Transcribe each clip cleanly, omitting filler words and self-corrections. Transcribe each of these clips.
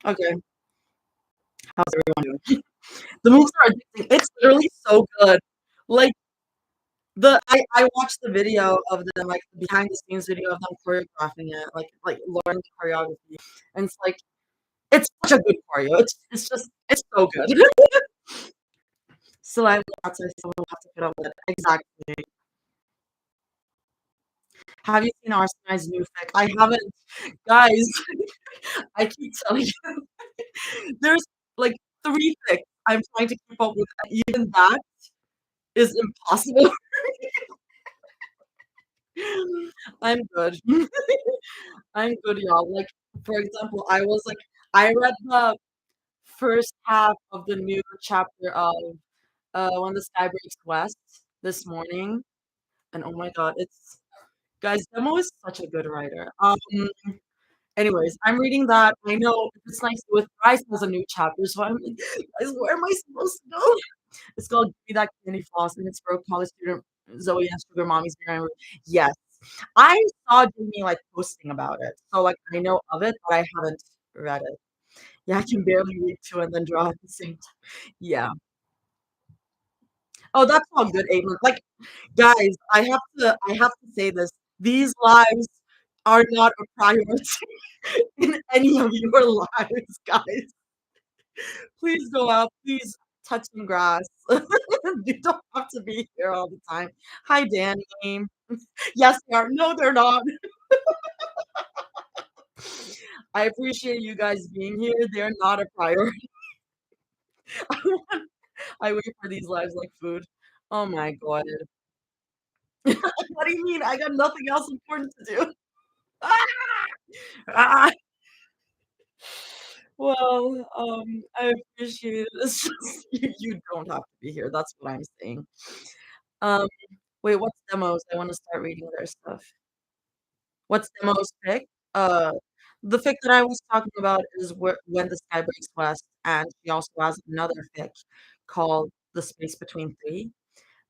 Okay, how's everyone doing? The movies are addicting. It's literally so good. Like I watched the video of them, like behind the scenes video of them choreographing it, like learning the choreography, and it's such a good choreo. It's so good. So I watched. I still have to put up with it. Exactly. Have you seen Arsenie's new fic? I haven't, guys. I keep telling you, there's like three fics I'm trying to keep up with. Even that is impossible. I'm good. I'm good, y'all. Like, for example, I read the first half of the new chapter of When the Sky Breaks West this morning, and oh my God, it's guys, Demo is such a good writer. Anyways, I'm reading that. I know it's nice with Bryce has a new chapter, so I'm like, guys, where am I supposed to go? It's called Give Me That Candy Floss, and it's for college student Zoe and Sugar Mommy's Grand. Yes. I saw Jamie like posting about it. So like I know of it, but I haven't read it. Yeah, I can barely read two and then draw at the same time. Yeah. Oh, that's all good, Aiden. Like, guys, I have to say this. These lives are not a priority in any of your lives, guys. Please go out. Please touch some grass. You don't have to be here all the time. Hi, Danny. Yes, they are. No, they're not. I appreciate you guys being here. They're not a priority. I wait for these lives like food. Oh my God. What do you mean? I got nothing else important to do. Ah! Well, I appreciate it. It's just you don't have to be here. That's what I'm saying. Um, wait, what's demos? I want to start reading their stuff. What's demos pick? Uh, the fic that I was talking about is When the Sky Breaks West, and she also has another fic called The Space Between Three.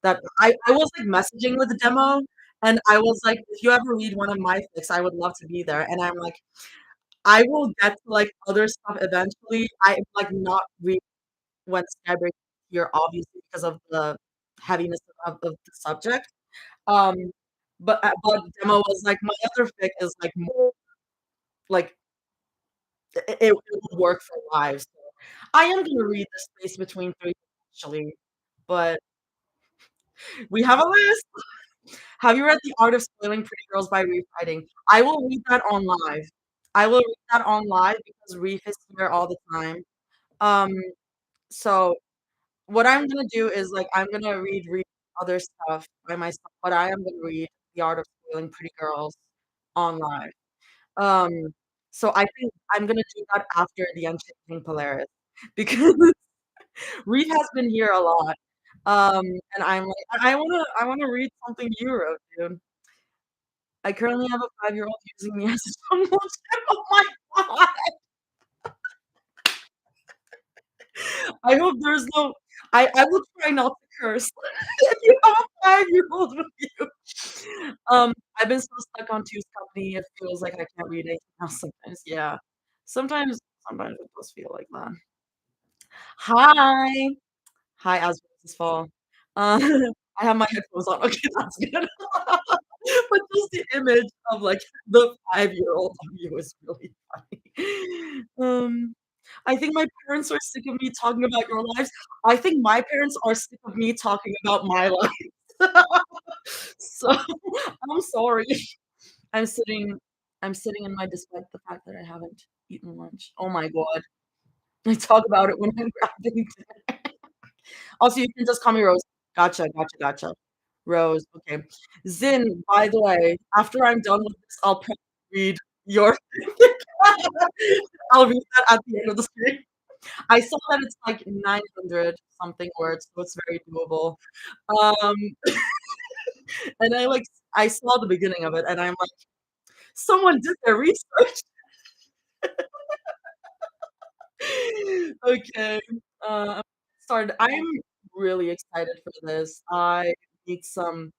That I was like messaging with the demo, and I was like, if you ever read one of my fics, I would love to be there. And I'm like, I will get to like other stuff eventually. I like not read when Sky Breaks here, obviously because of the heaviness of the subject. Um, but demo was like my other fic is like more like it would work for lives. So I am gonna read the space between three actually, but we have a list. Have you read The Art of Spoiling Pretty Girls by Reef Writing? I will read that on live. I will read that on live because Reef is here all the time. Um, so what I'm gonna do is like I'm gonna read other stuff by myself, but I am gonna read The Art of Spoiling Pretty Girls on live. Um, so I think I'm gonna do that after the Unchanging Polaris because Reef has been here a lot. And I'm like, I wanna read something you wrote, dude. I currently have a 5-year-old using me as his emotion. Oh my god! I hope there's no I will try not to curse if you have a 5-year-old with you. I've been so stuck on Two's company, it feels like I can't read anything else sometimes, yeah. Sometimes sometimes it does feel like that. Hi. Hi, as roses fall. Uh, I have my headphones on. Okay, that's good. But just the image of, like, the 5-year-old on you is really funny. I think my parents are sick of me talking about your lives. I think my parents are sick of me talking about my life. So, I'm sorry. I'm sitting I'm sitting in my despite the fact that I haven't eaten lunch. Oh my god. I talk about it when I'm grabbing dinner. Also, you can just call me Rose. Gotcha, gotcha, gotcha. Rose, okay. Zin, by the way, after I'm done with this, I'll probably read your I'll read that at the end of the stream. I saw that it's like 900 something words, so it's very doable. Um, and I saw the beginning of it, and I'm like, someone did their research. Okay, started. I'm really excited for this. I need some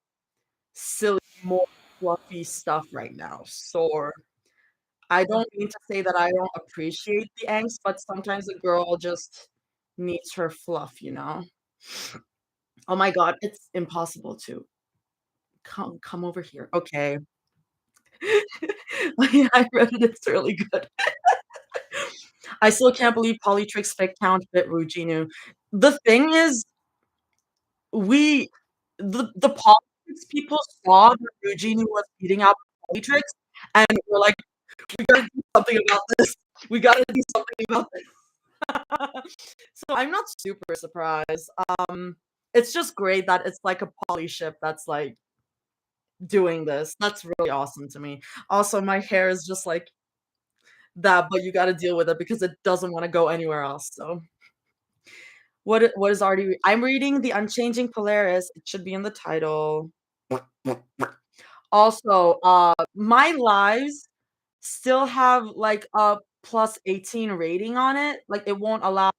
silly, more fluffy stuff right now. So I don't mean to say that I don't appreciate the angst, but sometimes a girl just needs her fluff, you know? Oh my god, it's impossible to come over here. Okay. Yeah, I read it, it's really good. I still can't believe Polytric's fake count bit Ruginu. The thing is, we the Polytrix people saw that Ruginu was beating out Polytrix, and were like, "We gotta do something about this. We gotta do something about this." So I'm not super surprised. It's just great that it's like a poly ship that's like doing this. That's really awesome to me. Also, my hair is just like that, but you gotta deal with it because it doesn't wanna go anywhere else, so what is already I'm reading The Unchanging Polaris, it should be in the title. Also, my lives still have, like, a +18 rating on it, like, it won't allow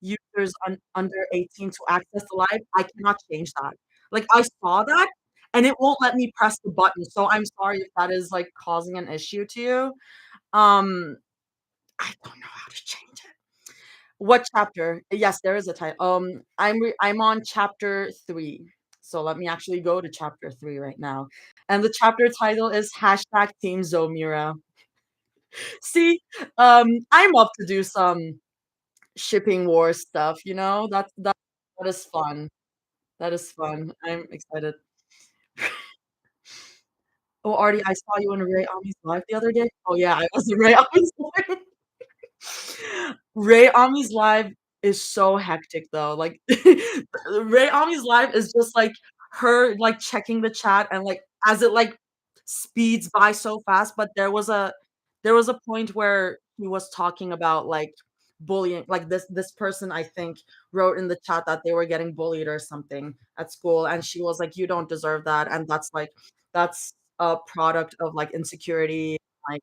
users under 18 to access the live. I cannot change that. Like, I saw that, and it won't let me press the button, so I'm sorry if that is, like, causing an issue to you. Um, I don't know how to change it. What chapter? Yes, there is a title. I'm on chapter 3. So let me actually go to chapter 3 right now. And the chapter title is #Team Zomira. See, I'm up to do some shipping war stuff, you know? That is fun. That is fun. I'm excited. Oh, Artie, I saw you in Ray Ami's live the other day. Oh yeah, I was in Ray Ami's live. Ray Ami's live is so hectic though, like, Ray Ami's live is just, like, her, like, checking the chat and, like, as it, like, speeds by so fast, but there was a point where he was talking about, like, bullying like, this person, I think, wrote in the chat that they were getting bullied or something at school, and she was like, "You don't deserve that," and that's a product of, like, insecurity, like,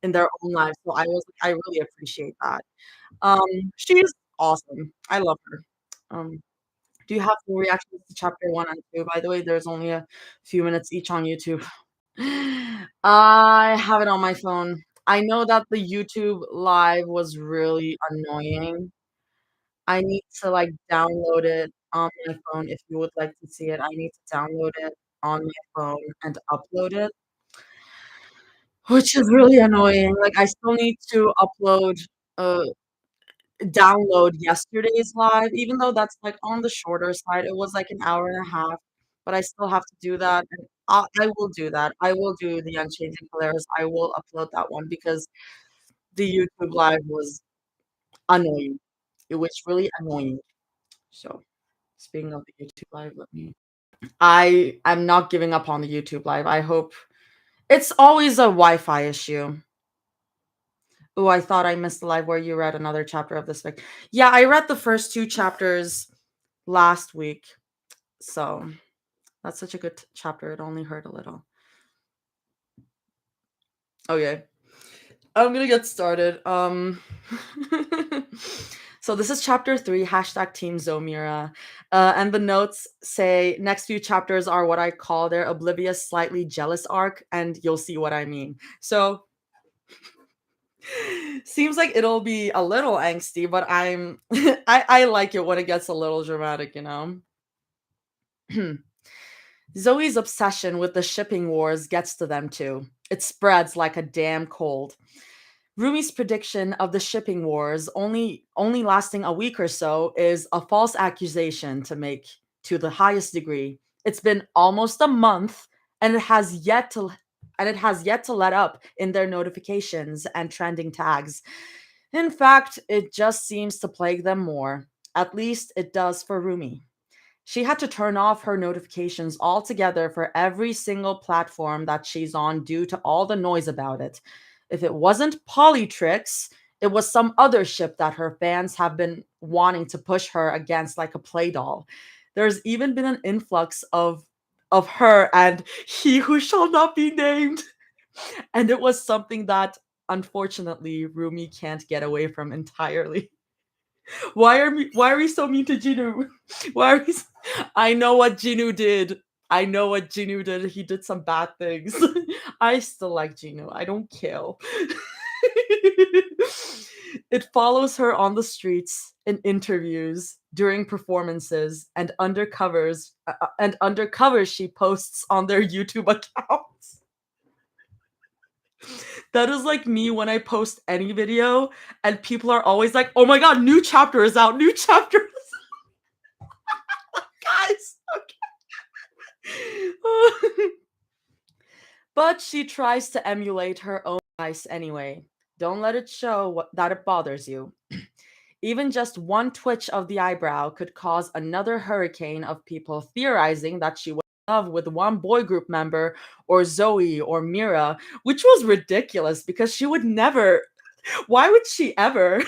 in their own lives, so I really appreciate that. Um, she's awesome. I love her. Um, do you have full reactions to chapter 1 and 2? By the way, there's only a few minutes each on YouTube. I have it on my phone. I know that the YouTube live was really annoying. I need to, like, download it on my phone if you would like to see it. I need to download it on my phone and upload it, which is really annoying. Like, I still need to uh download yesterday's live, even though that's, like, on the shorter side, it was, like, an hour and a half, but I still have to do that, and I will do that. I will do the Unchanging Polaris. I will upload that one because the YouTube live was annoying. It was really annoying. So, speaking of the YouTube live, let me I'm not giving up on the YouTube live. I hope it's always a Wi-Fi issue. Oh, I thought I missed the live where you read another chapter of this fic. Yeah, I read the first 2 chapters last week. So, that's such a good chapter. It only hurt a little. Okay. I'm gonna get started. So this is chapter 3, #Team Zomira. And the notes say next few chapters are what I call their oblivious, slightly jealous arc, and you'll see what I mean. So seems like it'll be a little angsty, but I'm I like it when it gets a little dramatic, you know. Zoe's obsession with the shipping wars gets to them too. It spreads like a damn cold. Rumi's prediction of the shipping wars only lasting a week or so is a false accusation to make to the highest degree. It's been almost a month and it has yet to let up in their notifications and trending tags. In fact, it just seems to plague them more. At least it does for Rumi. She had to turn off her notifications altogether for every single platform that she's on due to all the noise about it. If it wasn't Polytrix, it was some other ship that her fans have been wanting to push her against like a play doll. There's even been an influx of her and he who shall not be named. And it was something that unfortunately Rumi can't get away from entirely. Why are we so mean to Jinu? Why are we I know what Jinu did. I know what Jinu did. He did some bad things. I still like Jinu. I don't kill. It follows her on the streets, in interviews, during performances, and undercovers she posts on their YouTube accounts. That is like me when I post any video and people are always like, "Oh my god, new chapter is out. New chapter is out." Guys. Okay. But she tries to emulate her own device anyway. Don't let it show that it bothers you. Even just one twitch of the eyebrow could cause another hurricane of people theorizing that she was in love with one boy group member, or Zoe, or Mira, which was ridiculous because she would never. Why would she ever?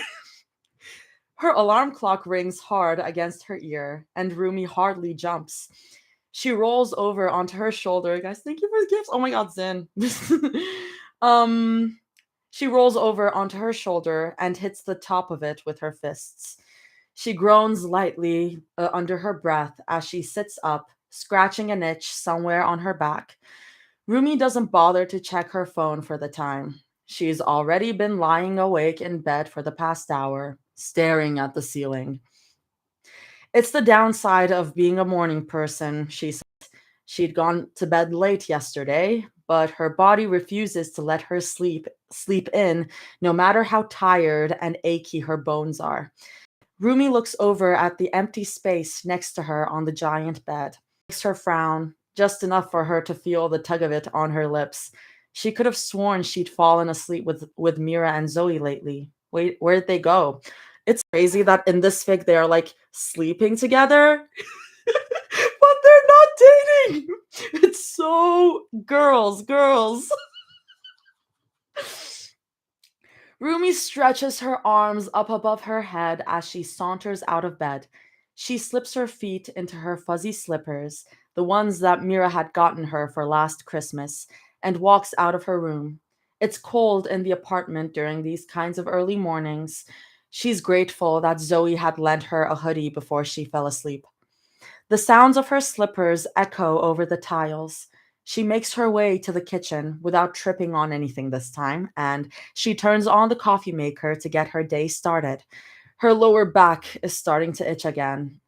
Her alarm clock rings hard against her ear, and Rumi hardly jumps. She rolls over onto her shoulder. Guys, thank you for the gifts. Oh my god, Zen. um, she rolls over onto her shoulder and hits the top of it with her fists. She groans lightly under her breath as she sits up, scratching an itch somewhere on her back. Rumi doesn't bother to check her phone for the time. She's already been lying awake in bed for the past hour, staring at the ceiling. It's the downside of being a morning person, she said. She'd gone to bed late yesterday, but her body refuses to let her sleep in, no matter how tired and achy her bones are. Rumi looks over at the empty space next to her on the giant bed. Makes her frown, just enough for her to feel the tug of it on her lips. She could have sworn she'd fallen asleep with Mira and Zoe lately. Wait, where'd they go? It's crazy that in this fic they are like sleeping together, but they're not dating. It's so girls. Rumi stretches her arms up above her head as she saunters out of bed. She slips her feet into her fuzzy slippers, the ones that Mira had gotten her for last Christmas, and walks out of her room. It's cold in the apartment during these kinds of early mornings. She's grateful that Zoe had lent her a hoodie before she fell asleep. The sounds of her slippers echo over the tiles. She makes her way to the kitchen without tripping on anything this time, and she turns on the coffee maker to get her day started. Her lower back is starting to itch again.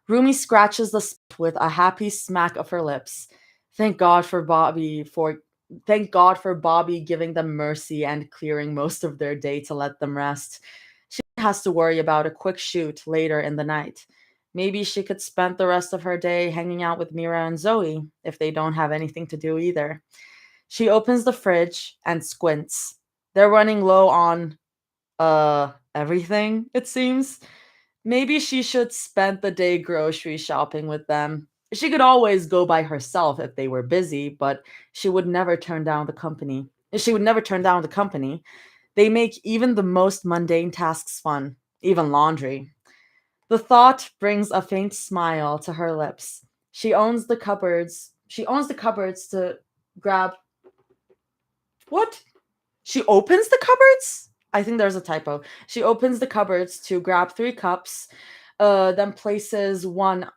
Rumi scratches the spot with a happy smack of her lips. Thank God for Bobby for Thank God for Bobby giving them mercy and clearing most of their day to let them rest. She has to worry about a quick shoot later in the night. Maybe she could spend the rest of her day hanging out with Mira and Zoe if they don't have anything to do either. She opens the fridge and squints. They're running low on everything, it seems. Maybe she should spend the day grocery shopping with them. She could always go by herself if they were busy, but she would never turn down the company. She would never turn down the company. They make even the most mundane tasks fun, even laundry. The thought brings a faint smile to her lips. She owns the cupboards to grab what? She opens the cupboards? I think there's a typo. She opens the cupboards to grab 3 cups, then places one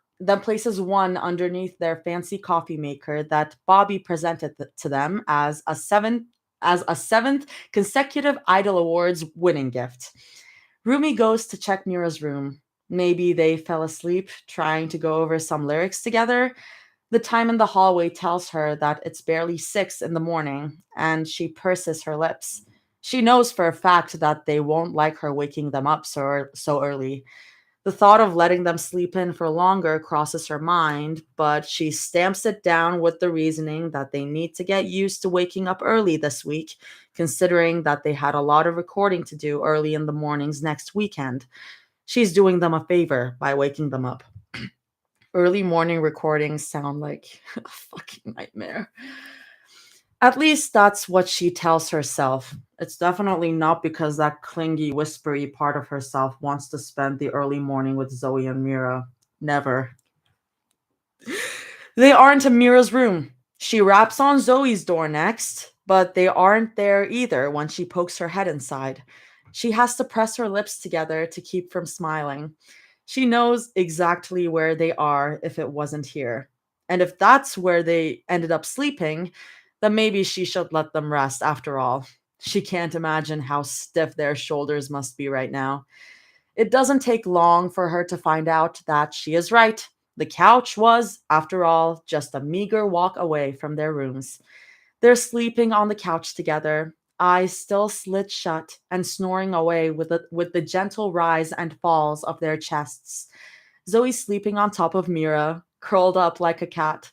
underneath their fancy coffee maker that Bobby presented to them as a seventh consecutive Idol Awards winning gift. Rumi goes to check Mira's room. Maybe they fell asleep trying to go over some lyrics together. The time in the hallway tells her that it's barely 6 in the morning, and she purses her lips. She knows for a fact that they won't like her waking them up so early. The thought of letting them sleep in for longer crosses her mind, but she stamps it down with the reasoning that they need to get used to waking up early this week, considering that they had a lot of recording to do early in the mornings next weekend. She's doing them a favor by waking them up. Early morning recordings sound like a fucking nightmare. At least that's what she tells herself. It's definitely not because that clingy, whispery part of herself wants to spend the early morning with Zoe and Mira. Never. They aren't in Mira's room. She raps on Zoe's door next, but they aren't there either when she pokes her head inside. She has to press her lips together to keep from smiling. She knows exactly where they are if it wasn't here. And if that's where they ended up sleeping, then maybe she should let them rest after all. She can't imagine how stiff their shoulders must be right now. It doesn't take long for her to find out that she is right. The couch was, after all, just a meager walk away from their rooms. They're sleeping on the couch together, eyes still slit shut and snoring away with the gentle rise and falls of their chests. Zoe's sleeping on top of Mira, curled up like a cat.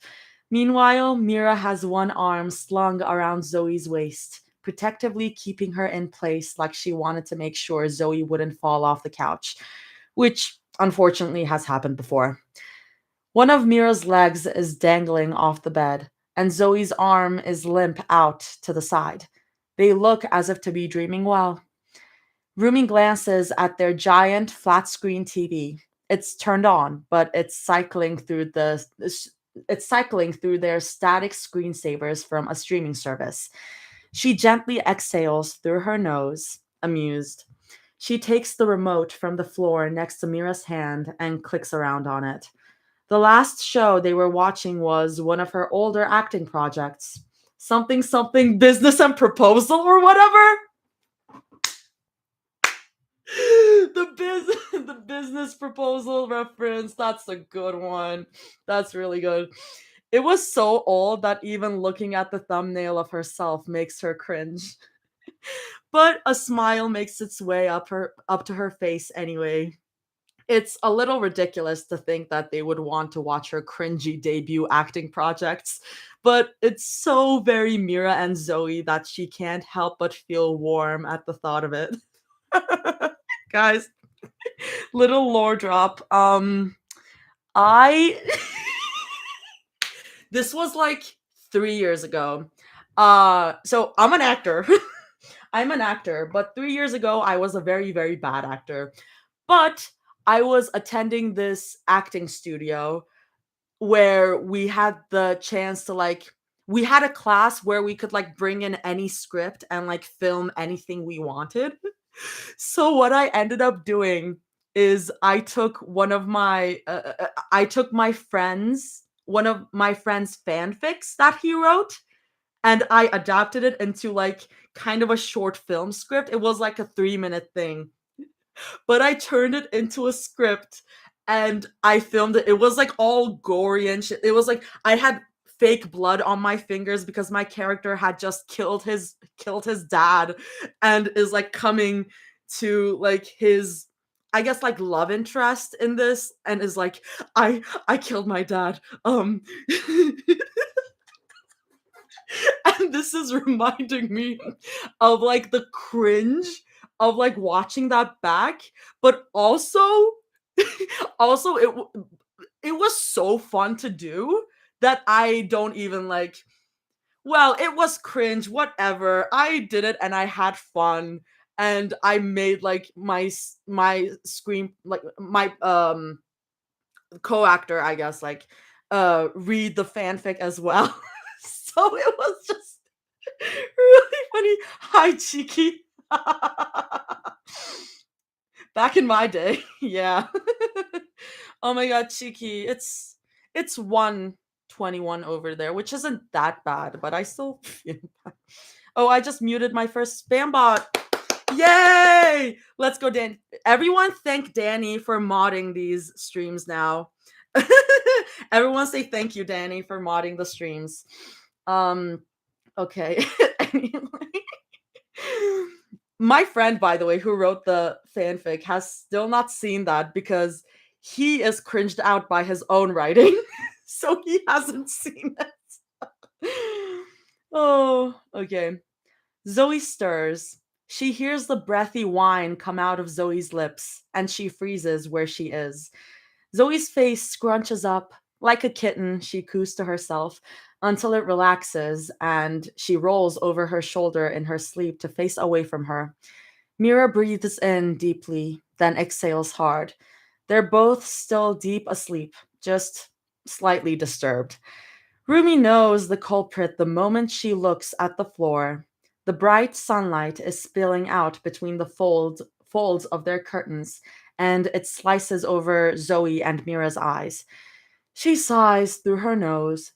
Meanwhile, Mira has one arm slung around Zoe's waist, protectively keeping her in place like she wanted to make sure Zoe wouldn't fall off the couch, which unfortunately has happened before. One of Mira's legs is dangling off the bed, and Zoe's arm is limp out to the side. They look as if to be dreaming well. Rumi glances at their giant flat screen TV. It's turned on, but it's cycling through their static screensavers from a streaming service. She gently exhales through her nose, amused. She takes the remote from the floor next to Mira's hand and clicks around on it. The last show they were watching was one of her older acting projects. Something something business and proposal or whatever. The business proposal reference. That's a good one. That's really good. It was so old that even looking at the thumbnail of herself makes her cringe. But a smile makes its way up to her face anyway. It's a little ridiculous to think that they would want to watch her cringy debut acting projects, but it's so very Mira and Zoe that she can't help but feel warm at the thought of it. Guys, little lore drop. I this was like 3 years ago. So I'm an actor. I'm an actor, but 3 years ago I was a very, very bad actor. But I was attending this acting studio where we had the chance to we had a class where we could like bring in any script and like film anything we wanted. So what I ended up doing is I took my friends one of my friend's fanfics that he wrote, and I adapted it into like kind of a short film script. It was like a 3-minute thing, but I turned it into a script and I filmed it. It was like all gory and shit. It was like I had fake blood on my fingers because my character had just killed his dad and is like coming to like his, I guess, like love interest in this, and is like, I killed my dad. And this is reminding me of like the cringe of like watching that back, but also also it was so fun to do that I don't even like, well, it was cringe, whatever. I did it and I had fun, and I made like my screen, like my co-actor, I guess, like read the fanfic as well. So it was just really funny. Hi, Cheeky. Back in my day, yeah. Oh my god, Cheeky. It's 121 over there, which isn't that bad, but I still feel bad. Oh, I just muted my first spam bot. Yay! Let's go, Dan. Everyone thank Danny for modding these streams now. Everyone say thank you, Danny, for modding the streams. Okay. Anyway. My friend, by the way, who wrote the fanfic, has still not seen that because he is cringed out by his own writing. So he hasn't seen it. Oh, okay. Zoe stirs. She hears the breathy whine come out of Zoe's lips, and she freezes where she is. Zoe's face scrunches up. Like a kitten, she coos to herself until it relaxes and she rolls over her shoulder in her sleep to face away from her. Mira breathes in deeply, then exhales hard. They're both still deep asleep, just slightly disturbed. Rumi knows the culprit the moment she looks at the floor. The bright sunlight is spilling out between the folds of their curtains, and it slices over Zoe and Mira's eyes. She sighs through her nose